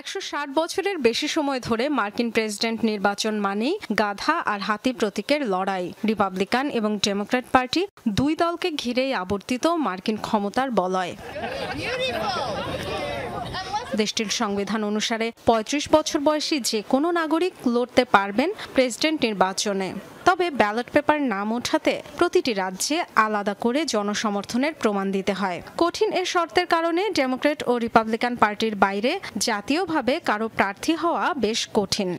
160 বছরের বেশি সময় ধরে মার্কিন প্রেসিডেন্ট নির্বাচন মানেই গাধা আর হাতি প্রতীকের লড়াই। রিপাবলিকান এবং ডেমোক্র্যাট পার্টি দুই দলকে ঘিরেই আবর্তিত মার্কিন ক্ষমতার বলয়। দেশটির সংবিধান অনুসারে ৩৫ বছর বয়সী যে কোনো নাগরিক লড়তে পারবেন প্রেসিডেন্ট নির্বাচনে। তবে ব্যালট পেপার নাম ওঠাতে প্রতিটি রাজ্যে আলাদা করে জনসমর্থনের প্রমাণ দিতে হয়। কঠিন এ শর্তের কারণে ডেমোক্র্যাট ও রিপাবলিকান পার্টির বাইরে জাতীয়ভাবে কারো প্রার্থী হওয়া বেশ কঠিন।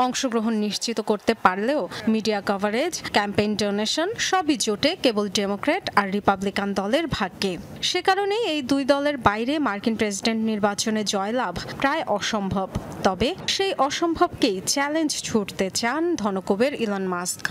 অংশগ্রহণ নিশ্চিত করতে পারলেও মিডিয়া কভারেজ, ক্যাম্পেইন ডোনেশন সবই জোটে কেবল ডেমোক্র্যাট আর রিপাবলিকান দলের ভাগ্যে। সে কারণেই এই দুই দলের বাইরে মার্কিন প্রেসিডেন্ট নির্বাচনে জয়লাভ প্রায় অসম্ভব। তবে সেই অসম্ভবকেই চ্যালেঞ্জ ছুড়তে চান ধনকুবের ইলন মাস্ক।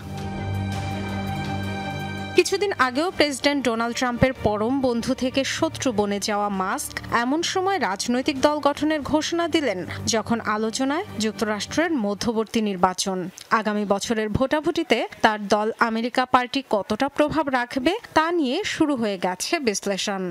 কিছুদিন আগেও প্রেসিডেন্ট ডোনাল্ড ট্রাম্পের পরম বন্ধু থেকে শত্রু বনে যাওয়া মাস্ক এমন সময় রাজনৈতিক দল গঠনের ঘোষণা দিলেন যখন আলোচনায় যুক্তরাষ্ট্রের মধ্যবর্তী নির্বাচন। আগামী বছরের ভোটাভুটিতে তার দল আমেরিকা পার্টি কতটা প্রভাব রাখবে তা নিয়ে শুরু হয়ে গেছে বিশ্লেষণ।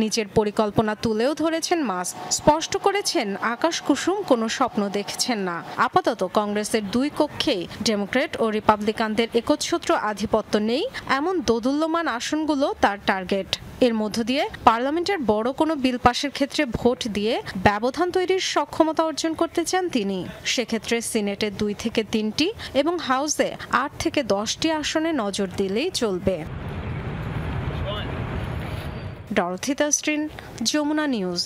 নিজের পরিকল্পনা তুলেও ধরেছেন মাস্ক, স্পষ্ট করেছেন আকাশ কুসুম কোনো স্বপ্ন দেখছেন না। আপাতত কংগ্রেসের দুই কক্ষেই ডেমোক্র্যাট ও রিপাবলিকানদের একচ্ছত্র আধিপত্য নেই এমন দোদুল্যমান আসনগুলো তার টার্গেট। এর মধ্য দিয়ে পার্লামেন্টের বড় কোনো বিল পাশের ক্ষেত্রে ভোট দিয়ে ব্যবধান তৈরির সক্ষমতা অর্জন করতে চান তিনি। সেক্ষেত্রে সিনেটে 2 থেকে 3টি এবং হাউসে 8 থেকে 10টি আসনে নজর দিলেই চলবে। Dorothy Tasrin, Jamuna news.